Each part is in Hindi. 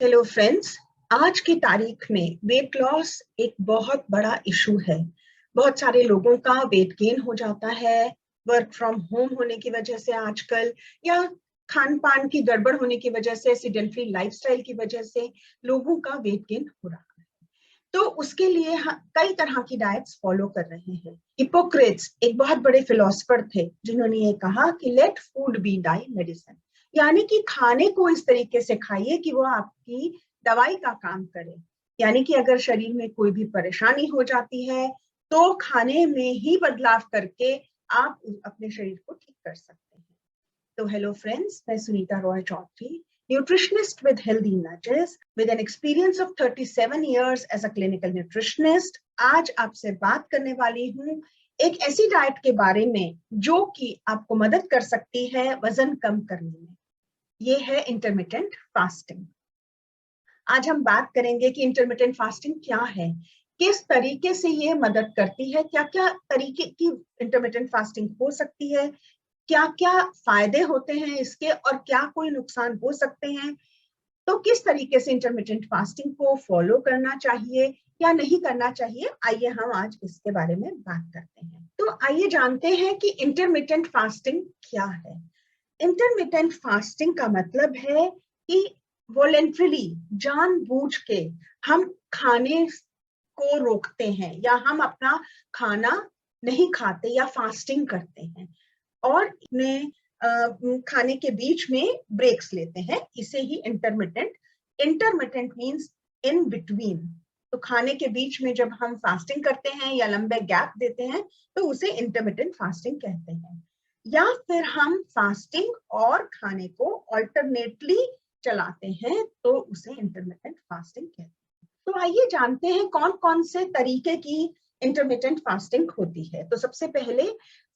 Hello friends. आज की तारीख में वेट लॉस एक बहुत बड़ा इशू है। बहुत सारे लोगों का वेट गेन हो जाता है वर्क फ्रॉम होम होने की वजह से आजकल, या खान पान की गड़बड़ होने की वजह से, सिडेंटरी लाइफस्टाइल की वजह से लोगों का वेट गेन हो रहा है। तो उसके लिए कई तरह की डाइट्स फॉलो कर रहे हैं। हिपोक्रेट्स एक बहुत बड़े फिलोसफर थे जिन्होंने ये कहा कि let food be thy medicine, यानी कि खाने को इस तरीके से खाइए कि वो आपकी दवाई का काम करे। यानी कि अगर शरीर में कोई भी परेशानी हो जाती है तो खाने में ही बदलाव करके आप अपने शरीर को ठीक कर सकते हैं। तो हेलो फ्रेंड्स, मैं Sunita Roy Chaudhary, nutritionist with healthy nudges with an experience of 37 years as a clinical nutritionist। आज आपसे बात करने वाली हूँ एक ऐसी डाइट के बारे में जो कि आपको मदद कर सकती है वजन कम करने में। ये है इंटरमिटेंट फास्टिंग। आज हम बात करेंगे कि इंटरमिटेंट फास्टिंग क्या है, किस तरीके से ये मदद करती है, क्या क्या तरीके की इंटरमिटेंट फास्टिंग हो सकती है, क्या क्या फायदे होते हैं इसके और क्या कोई नुकसान हो सकते हैं। तो किस तरीके से इंटरमिटेंट फास्टिंग को फॉलो करना चाहिए या नहीं करना चाहिए, आइए हम आज इसके बारे में बात करते हैं। तो आइए जानते हैं कि इंटरमिटेंट फास्टिंग क्या है। इंटरमिटेंट फास्टिंग का मतलब है कि वॉलेंट्रीली, जानबूझ के हम खाने को रोकते हैं या हम अपना खाना नहीं खाते या फास्टिंग करते हैं और इन्हें खाने के बीच में ब्रेक्स लेते हैं। इसे ही intermittent, intermittent means in between. तो खाने के बीच में जब हम फास्टिंग करते हैं या लंबे गैप देते हैं तो उसे इंटरमिटेंट फास्टिंग कहते हैं। या फिर हम फास्टिंग और खाने को ऑल्टरनेटली चलाते हैं तो उसे इंटरमिटेंट फास्टिंग कहते हैं। तो आइए जानते हैं कौन कौन से तरीके की इंटरमिटेंट फास्टिंग होती है। तो सबसे पहले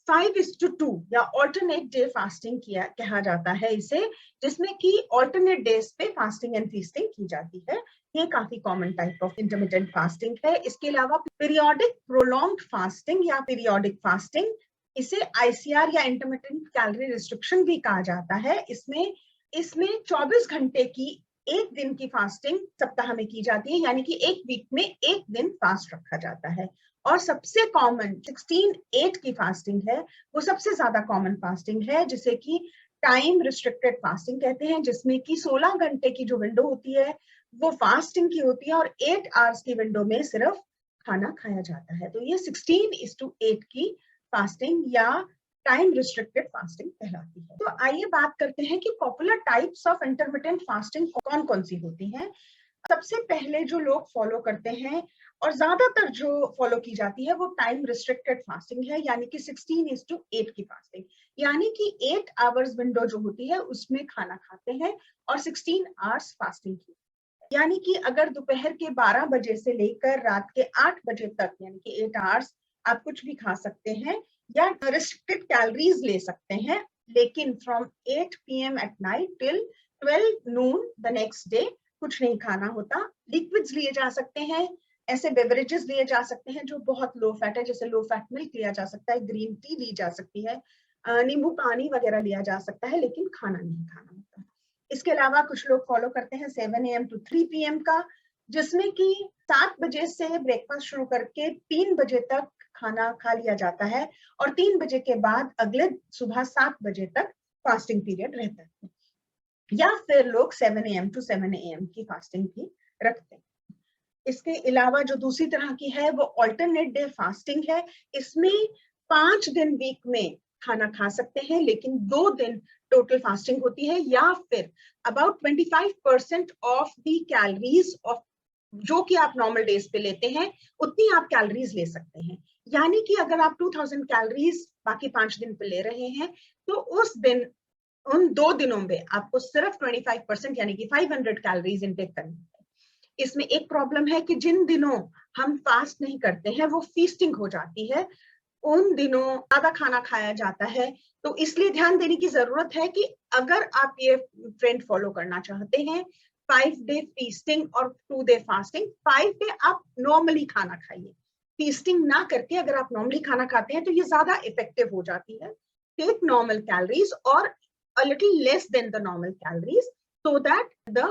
5:2 या ऑल्टरनेट डे फास्टिंग किया कहा जाता है इसे, जिसमें कि ऑल्टरनेट डेज पे फास्टिंग एंड फीस्टिंग की जाती है। ये काफी common type of intermittent fasting है। इसके अलावा पीरियोडिक प्रोलॉन्ग्ड फास्टिंग या पीरियोडिक फास्टिंग, इसे आईसीआर या इंटरमिटेंट कैलोरी रिस्ट्रिक्शन भी कहा जाता है। इसमें इसमें 24 घंटे की एक दिन की फास्टिंग सप्ताह में की जाती है, यानी कि एक वीक में एक दिन फास्ट रखा जाता है। और सबसे कॉमन 16:8 की फास्टिंग है, वो सबसे ज्यादा कॉमन फास्टिंग है, जिसे कि टाइम रिस्ट्रिक्टेड फास्टिंग कहते हैं, जिसमें कि 16 घंटे की जो विंडो होती है वो फास्टिंग की होती है और 8 आवर्स की विंडो में सिर्फ खाना खाया जाता है। तो ये 16:8 की फास्टिंग या टाइम रिस्ट्रिक्टेड फास्टिंग कहलाती है। तो आइए बात करते हैं कि popular types of intermittent fasting कौन कौन सी होती हैं। सबसे पहले जो लोग फॉलो करते हैं और ज्यादातर जो फॉलो की जाती है वो टाइम रिस्ट्रिक्टेड फास्टिंग है, यानी कि 16:8 की फास्टिंग, यानी कि 8 आवर्स विंडो जो होती है उसमें खाना खाते हैं और 16 आवर्स फास्टिंग की। यानी कि अगर दोपहर के 12 बजे से लेकर रात के 8 बजे तक, यानी कि 8 आवर्स आप कुछ भी खा सकते हैं या रिस्ट्रिक्टेड कैलोरीज ले सकते हैं, लेकिन from 8 PM at night till 12 Noon the next day कुछ नहीं खाना होता। लिक्विड्स लिए जा सकते हैं, ऐसे बेवरेजेस लिए जा सकते हैं जो बहुत लो फैट है, जैसे लो फैट मिल्क लिया जा सकता है, ग्रीन टी ली जा सकती है, नींबू पानी वगैरह लिया जा सकता है, लेकिन खाना नहीं खाना होता। इसके अलावा कुछ लोग फॉलो करते हैं 7 AM to 3 PM का, जिसमें कि 7 बजे से ब्रेकफास्ट शुरू करके 3 बजे तक खाना खा लिया जाता है और 3 बजे के बाद अगले सुबह 7 बजे तक फास्टिंग पीरियड रहता है। या फिर लोग 7 AM to 7 AM की फास्टिंग भी रखते हैं। इसके अलावा जो दूसरी तरह की है वो ऑल्टरनेट डे फास्टिंग है। इसमें 5 दिन वीक में खाना खा सकते हैं, लेकिन 2 दिन टोटल फास्टिंग होती है। या फिर about 25% of the calories of जो कि आप नॉर्मल डेज पे लेते हैं उतनी आप कैलोरीज ले सकते हैं। यानी कि अगर आप 2000 कैलोरीज बाकी 5 दिन पे ले रहे हैं तो उस दिन, उन 2 दिनों में आपको सिर्फ 25% यानी कि 500 कैलोरीज इनटेक करनी है। इसमें एक प्रॉब्लम है कि जिन दिनों हम फास्ट नहीं करते हैं वो फीस्टिंग हो जाती है, उन दिनों ज्यादा खाना खाया जाता है। तो इसलिए ध्यान देने की जरूरत है कि अगर आप ये ट्रेंड फॉलो करना चाहते हैं, 5 डे फीस्टिंग और 2 डे फास्टिंग, 5 डे आप नॉर्मली खाना खाइए, फीस्टिंग ना करके अगर आप नॉर्मली खाना खाते हैं तो ये ज्यादा इफेक्टिव हो जाती है। टेक नॉर्मल कैलोरीज और a little less than the normal calories so that the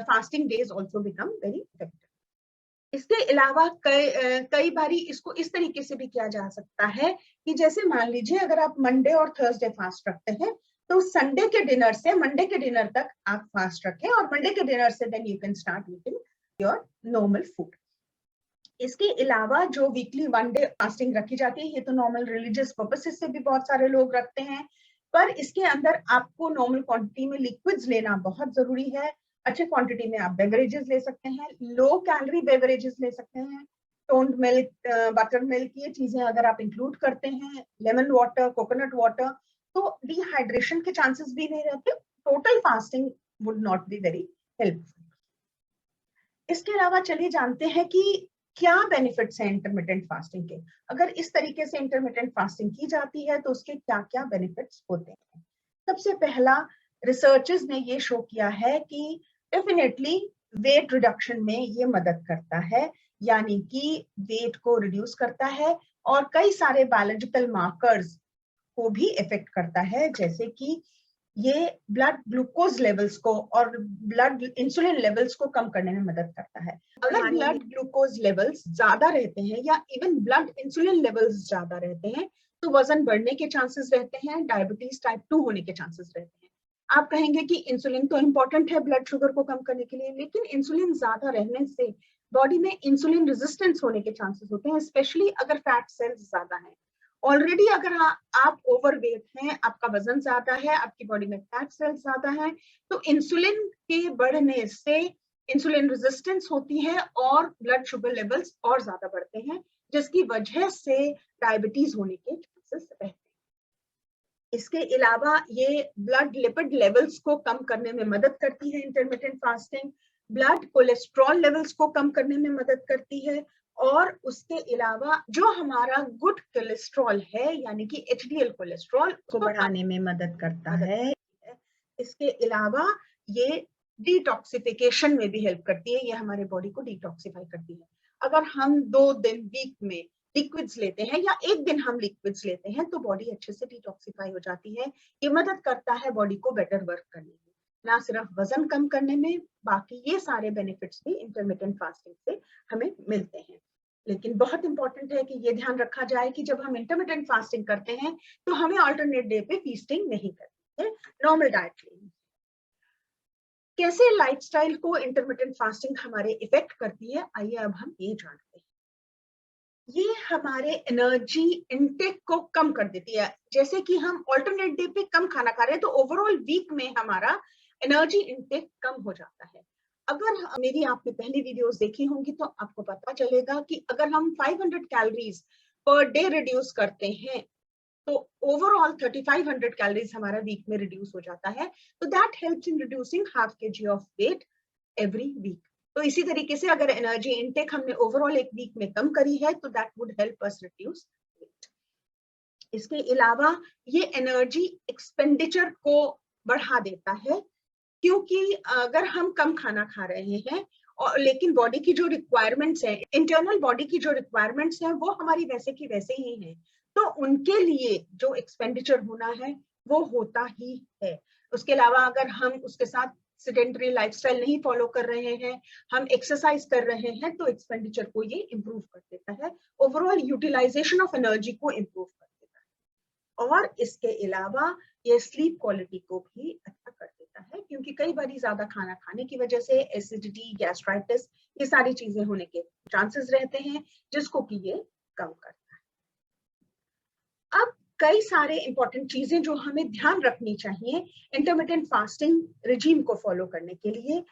fasting days also become very effective. इसके अलावा कई बारी इसको इस तरीके से भी किया जा सकता है कि जैसे मान लीजिए अगर आप मंडे और थर्सडे फास्ट रखते हैं तो संडे के डिनर से मंडे के डिनर तक आप फास्ट रखें और मंडे के डिनर से then you can start eating your normal food. इसके अलावा जो वीकली वन डे फास्टिंग रखी जाती है ये तो नॉर्मल रिलीजियस पर्पसेस से भी बहुत सारे लोग रखते हैं, पर इसके अंदर आपको नॉर्मल क्वांटिटी में लिक्विड्स लेना बहुत जरूरी है। अच्छे क्वांटिटी में आप बेवरेजेस ले सकते हैं, लो कैलोरी बेवरेजेस ले सकते हैं, टोन्ड मिल्क, बटर मिल्क, ये चीजें अगर आप इंक्लूड करते हैं, लेमन वाटर, कोकोनट वाटर, तो डिहाइड्रेशन के चांसेस भी नहीं रहते, total fasting would not be very helpful. इसके अलावा चलिए जानते हैं कि क्या बेनिफिट्स हैं इंटरमिटेंट फास्टिंग के। अगर इस तरीके से इंटरमिटेंट फास्टिंग की जाती है तो उसके क्या क्या बेनिफिट्स होते हैं। सबसे पहला, रिसर्चर्स ने ये शो किया है कि डेफिनेटली वेट रिडक्शन में ये मदद करता है, यानी कि वेट को रिड्यूस करता है और कई सारे बायोलॉजिकल मार्कर्स को भी इफेक्ट करता है, जैसे कि ये ब्लड ग्लूकोज लेवल्स को और ब्लड इंसुलिन लेवल्स को कम करने में मदद करता है। अगर ब्लड ग्लूकोज लेवल्स ज्यादा रहते हैं या इवन ब्लड इंसुलिन लेवल्स ज्यादा रहते हैं तो वजन बढ़ने के चांसेस रहते हैं, डायबिटीज टाइप 2 होने के चांसेस रहते हैं। आप कहेंगे कि इंसुलिन तो इंपॉर्टेंट है ब्लड शुगर को कम करने के लिए, लेकिन इंसुलिन ज्यादा रहने से बॉडी में इंसुलिन रेजिस्टेंस होने के चांसेस होते हैं, स्पेशली अगर फैट सेल्स ज्यादा है। ऑलरेडी अगर आप ओवरवेट हैं, आपका वजन ज्यादा है, आपकी बॉडी में फैट सेल्स ज्यादा है, तो इंसुलिन के बढ़ने से इंसुलिन रेजिस्टेंस होती है और ब्लड शुगर लेवल्स और ज्यादा बढ़ते हैं, जिसकी वजह से डायबिटीज होने के चांसेस रहते हैं। इसके अलावा ये ब्लड लिपिड लेवल्स को कम करने में मदद करती है intermittent fasting, blood cholesterol levels को कम करने में मदद करती है, और उसके अलावा जो हमारा गुड कोलेस्ट्रॉल है यानी कि एचडीएल कोलेस्ट्रॉल को बढ़ाने में मदद करता है। इसके अलावा ये डिटॉक्सिफिकेशन में भी हेल्प करती है, ये हमारे बॉडी को डिटॉक्सिफाई करती है। अगर हम 2 दिन वीक में लिक्विड्स लेते हैं या एक दिन हम लिक्विड्स लेते हैं तो बॉडी अच्छे से डिटॉक्सिफाई हो जाती है। ये मदद करता है बॉडी को बेटर वर्क करने में, ना सिर्फ वजन कम करने में, बाकी ये सारे बेनिफिट्स भी इंटरमिटेंट फास्टिंग से हमें मिलते हैं। लेकिन बहुत इंपॉर्टेंट है कि ये ध्यान रखा जाए कि जब हम इंटरमिटेंट फास्टिंग करते हैं तो हमें अल्टरनेट डे पे फीस्टिंग नहीं करनी है, नॉर्मल डाइट लेनी। कैसे लाइफस्टाइल को इंटरमिटेंट फास्टिंग हमारे इफेक्ट करती है, आइए अब हम ये जानते हैं। ये हमारे एनर्जी इनटेक को कम कर देती है। जैसे कि हम अल्टरनेट डे पे कम खाना खा रहे हैं तो ओवरऑल वीक में हमारा एनर्जी इनटेक कम हो जाता है। अगर मेरी आपने पहली वीडियोस देखी होंगी तो आपको पता चलेगा कि अगर हम 500 कैलोरीज पर डे रिड्यूस करते हैं तो ओवरऑल 3500 कैलोरीज हमारा वीक में रिड्यूस हो जाता है। तो that helps in reducing ½ kg of weight every week. तो इसी तरीके से अगर एनर्जी इनटेक हमने ओवरऑल एक वीक में कम करी है तो that would help us reduce weight. इसके अलावा ये एनर्जी एक्सपेंडिचर को बढ़ा देता है, क्योंकि अगर हम कम खाना खा रहे हैं और लेकिन बॉडी की जो रिक्वायरमेंट्स है, इंटरनल बॉडी की जो रिक्वायरमेंट्स है वो हमारी वैसे की वैसे ही है, तो उनके लिए जो एक्सपेंडिचर होना है वो होता ही है। उसके अलावा अगर हम उसके साथ सेडेंटरी लाइफस्टाइल नहीं फॉलो कर रहे हैं, हम एक्सरसाइज कर रहे हैं, तो एक्सपेंडिचर को ये इम्प्रूव कर देता है, ओवरऑल यूटिलाइजेशन ऑफ एनर्जी को इम्प्रूव कर देता है। और इसके अलावा ये स्लीप क्वालिटी को भी अच्छा कर देता है, क्योंकि कई बार ज्यादा खाना खाने की वजह से एसिडिटी, गैस्ट्राइटिस, ये सारी चीजें होने के चांसेस रहते हैं, जिसको कि ये कम करता है। अब कई सारे इंपॉर्टेंट चीजें जो हमें ध्यान रखनी चाहिए इंटरमिटेंट फास्टिंग रिजीम को फॉलो करने के लिए।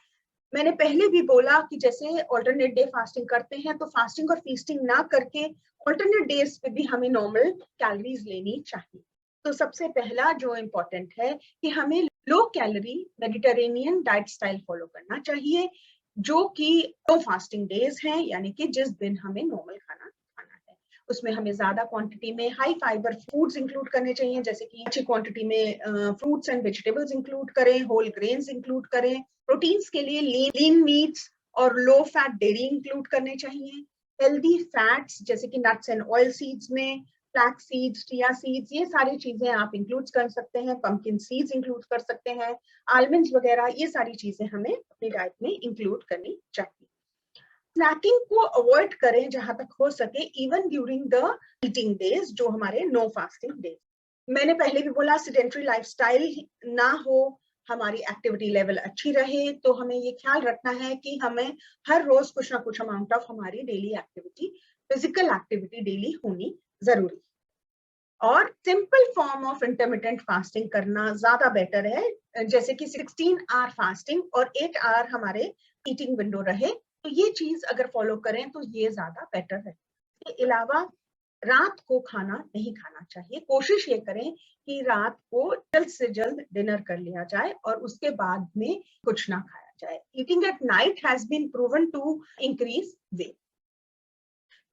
मैंने पहले भी बोला कि जैसे ऑल्टरनेट डे फास्टिंग करते हैं तो फास्टिंग और फीस्टिंग ना करके ऑल्टरनेट डेज पे भी हमें नॉर्मल कैलोरीज लेनी चाहिए। तो सबसे पहला जो इम्पोर्टेंट है कि हमें low calorie Mediterranean diet style follow करना चाहिए, जो कि लो फास्टिंग डेज हैं, यानी कि जिस दिन हमें नॉर्मल खाना खाना है। उसमें हमें ज्यादा क्वांटिटी में हाई फाइबर फूड्स इंक्लूड करने चाहिए, जैसे कि अच्छी क्वांटिटी में फ्रूट्स एंड वेजिटेबल्स इंक्लूड करें, होल ग्रेन्स इंक्लूड करें, प्रोटीन्स के लिए लीन मीट्स और लो फैट डेयरी इंक्लूड करने चाहिए, हेल्दी फैट्स जैसे कि नट्स एंड ऑयल सीड्स में फ्लैक्स सीड्स, चिया सीड्स, ये सारी चीजें आप इंक्लूड कर सकते हैं, पंपकिन सीड्स इंक्लूड कर सकते हैं, आलमंड्स वगैरह, ये सारी चीजें हमें अपनी डाइट में इंक्लूड करनी चाहिए। स्नैकिंग को अवॉइड करें जहां तक हो सके, even during the eating days, जो हमारे नो फास्टिंग डेज। मैंने पहले भी बोला, सेडेंटरी लाइफस्टाइल ना हो, हमारी एक्टिविटी लेवल अच्छी रहे, तो हमें ये ख्याल रखना है कि हमें हर रोज कुछ ना कुछ अमाउंट ऑफ हमारी daily activity, physical activity daily होनी जरूरी। और simple form of intermittent fasting करना ज्यादा बेटर है, जैसे कि 16 आवर फास्टिंग और 8 आवर हमारे ईटिंग विंडो रहे, तो ये चीज अगर फॉलो करें तो ये ज्यादा बेटर है। इसके अलावा रात को खाना नहीं खाना चाहिए, कोशिश ये करें कि रात को जल्द से जल्द डिनर कर लिया जाए और उसके बाद में कुछ ना खाया जाए। Eating at night has been proven to increase weight.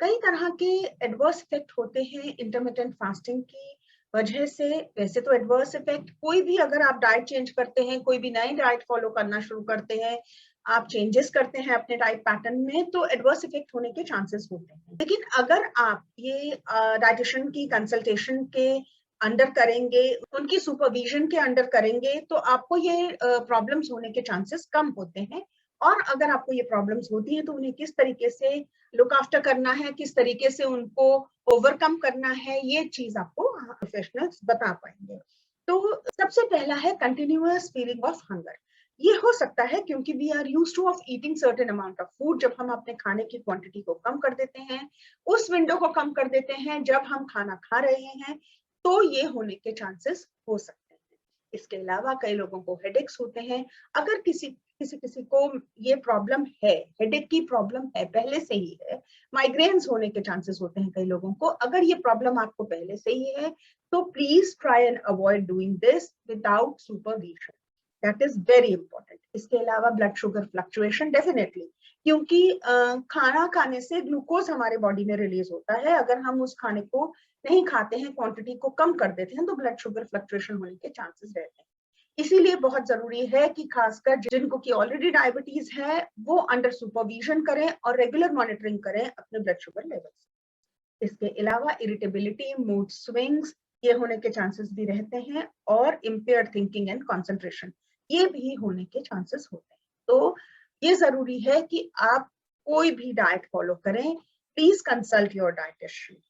कई तरह के एडवर्स इफेक्ट होते हैं इंटरमिटेंट फास्टिंग की वजह से। वैसे तो एडवर्स इफेक्ट, कोई भी अगर आप डाइट चेंज करते हैं, कोई भी नई डाइट फॉलो करना शुरू करते हैं, आप चेंजेस करते हैं अपने डाइट पैटर्न में, तो एडवर्स इफेक्ट होने के चांसेस होते हैं। लेकिन अगर आप ये डाइटिशियन की कंसल्टेशन के अंडर करेंगे, उनकी सुपरविजन के अंडर करेंगे, तो आपको ये प्रॉब्लम्स होने के चांसेस कम होते हैं। और अगर आपको ये प्रॉब्लम्स होती हैं तो उन्हें किस तरीके से लुक आफ्टर करना है, किस तरीके से उनको ओवरकम करना है, ये चीज आपको प्रोफेशनल्स बता पाएंगे। तो सबसे पहला है कंटिन्यूअस फीलिंग ऑफ हंगर। ये हो सकता है क्योंकि we are used to of eating certain amount of food. जब हम अपने खाने की क्वांटिटी को कम कर देते हैं, उस विंडो को कम कर देते हैं जब हम खाना खा रहे हैं, तो ये होने के चांसेस हो सकते हैं। इसके अलावा कई लोगों को हेडेक्स होते हैं। अगर किसी को ये प्रॉब्लम है, हेडेक की प्रॉब्लम है, पहले से ही है, माइग्रेन्स होने के चांसेस होते हैं कई लोगों को। अगर ये प्रॉब्लम आपको पहले से ही है तो please try and avoid doing this without supervision, that is very important. इसके अलावा ब्लड शुगर फ्लक्चुएशन, डेफिनेटली, क्योंकि खाना खाने से ग्लूकोज हमारे बॉडी में रिलीज होता है। अगर हम उस खाने को नहीं खाते हैं, क्वांटिटी को कम कर देते हैं, तो ब्लड शुगर फ्लक्चुएशन होने के चांसेस रहते हैं। इसीलिए बहुत जरूरी है कि खासकर जिनको की ऑलरेडी डायबिटीज है, वो अंडर सुपरविजन करें और रेगुलर मॉनिटरिंग करें अपने ब्लड शुगर लेवल्स। इसके अलावा इरिटेबिलिटी, मूड स्विंग्स, ये होने के चांसेस भी रहते हैं, और इम्पेयर्ड थिंकिंग एंड कंसंट्रेशन, ये भी होने के चांसेस होते हैं। तो ये जरूरी है कि आप कोई भी डाइट फॉलो करें, प्लीज कंसल्ट योर डाइटिशियन।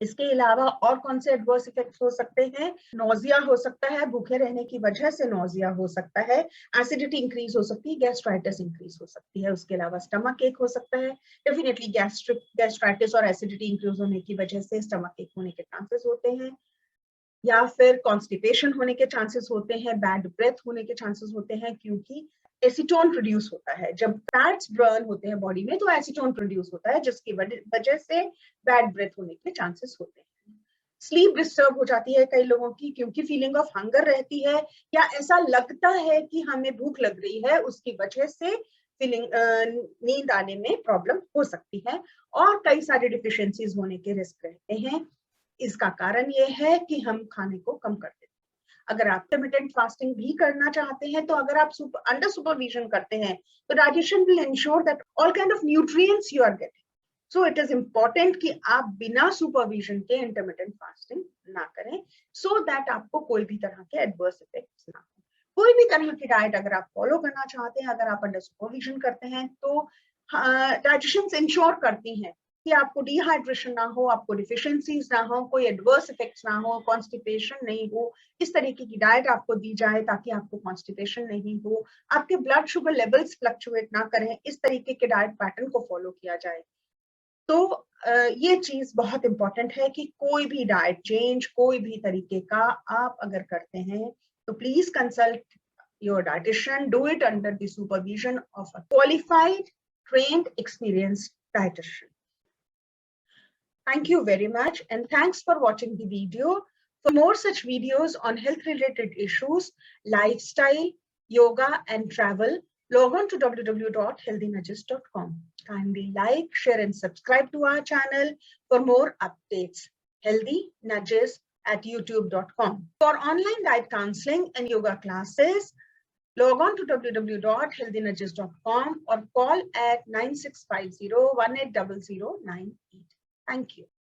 इसके अलावा और कौन से एडवर्स इफेक्ट्स हो सकते हैं? नोजिया हो सकता है, भूखे रहने की वजह से नोजिया हो सकता है, एसिडिटी इंक्रीज हो सकती है, गैस्ट्राइटिस इंक्रीज हो सकती है। उसके अलावा स्टमक एक हो सकता है, डेफिनेटली गैस्ट्राइटिस और एसिडिटी इंक्रीज होने की वजह से स्टमक एक होने के चांसेस होते हैं, या फिर कॉन्स्टिपेशन होने के चांसेस होते हैं, बैड ब्रेथ होने के चांसेस होते हैं, क्योंकि एसीटोन प्रोड्यूस होता है जब फैट्स बर्न होते हैं बॉडी में, तो एसीटोन प्रोड्यूस होता है, जिसकी वजह से बैड ब्रेथ होने के चांसेस होते हैं। स्लीप डिस्टर्ब हो जाती है कई लोगों की, क्योंकि फीलिंग ऑफ हंगर रहती है, या ऐसा लगता है कि हमें भूख लग रही है, उसकी वजह से फीलिंग नींद आने में प्रॉब्लम हो सकती है, और कई सारे डिफिशियंसीज होने के रिस्क रहते हैं। इसका कारण ये है कि हम खाने को कम कर देते हैं। अगर आप इंटरमिटेंट फास्टिंग भी करना चाहते हैं, तो अगर आप अंडर सुपरविजन करते हैं, तो dietitian will ensure that all kind of nutrients you are getting. So it is important कि आप बिना सुपरविजन के इंटरमिटेंट फास्टिंग ना करें, सो दैट आपको कोई भी तरह के एडवर्स इफेक्ट्स ना हो। कोई भी तरह की डाइट अगर आप फॉलो करना चाहते हैं, अगर आप अंडर सुपरविजन करते हैं, तो डाइटिशियंस इंश्योर करती हैं कि आपको डिहाइड्रेशन ना हो, आपको डिफिशियंसीज ना हो, कोई एडवर्स इफेक्ट्स ना हो, कॉन्स्टिपेशन नहीं हो। इस तरीके की डाइट आपको दी जाए ताकि आपको कॉन्स्टिपेशन नहीं हो, आपके ब्लड शुगर लेवल्स फ्लक्चुएट ना करें, इस तरीके के डाइट पैटर्न को फॉलो किया जाए। तो ये चीज बहुत इंपॉर्टेंट है कि कोई भी डाइट चेंज, कोई भी तरीके का आप अगर करते हैं, तो please consult your dietitian, do it under the supervision of a qualified, trained, experienced dietitian. Thank you very much, and thanks for watching the video. For more such videos on health related issues, lifestyle, yoga and travel, log on to www.healthynudges.com. Kindly like, share and subscribe to our channel for more updates. Healthy Nudges at youtube.com. For online diet counseling and yoga classes, log on to www.healthynudges.com or call at 9650 180098. Thank you.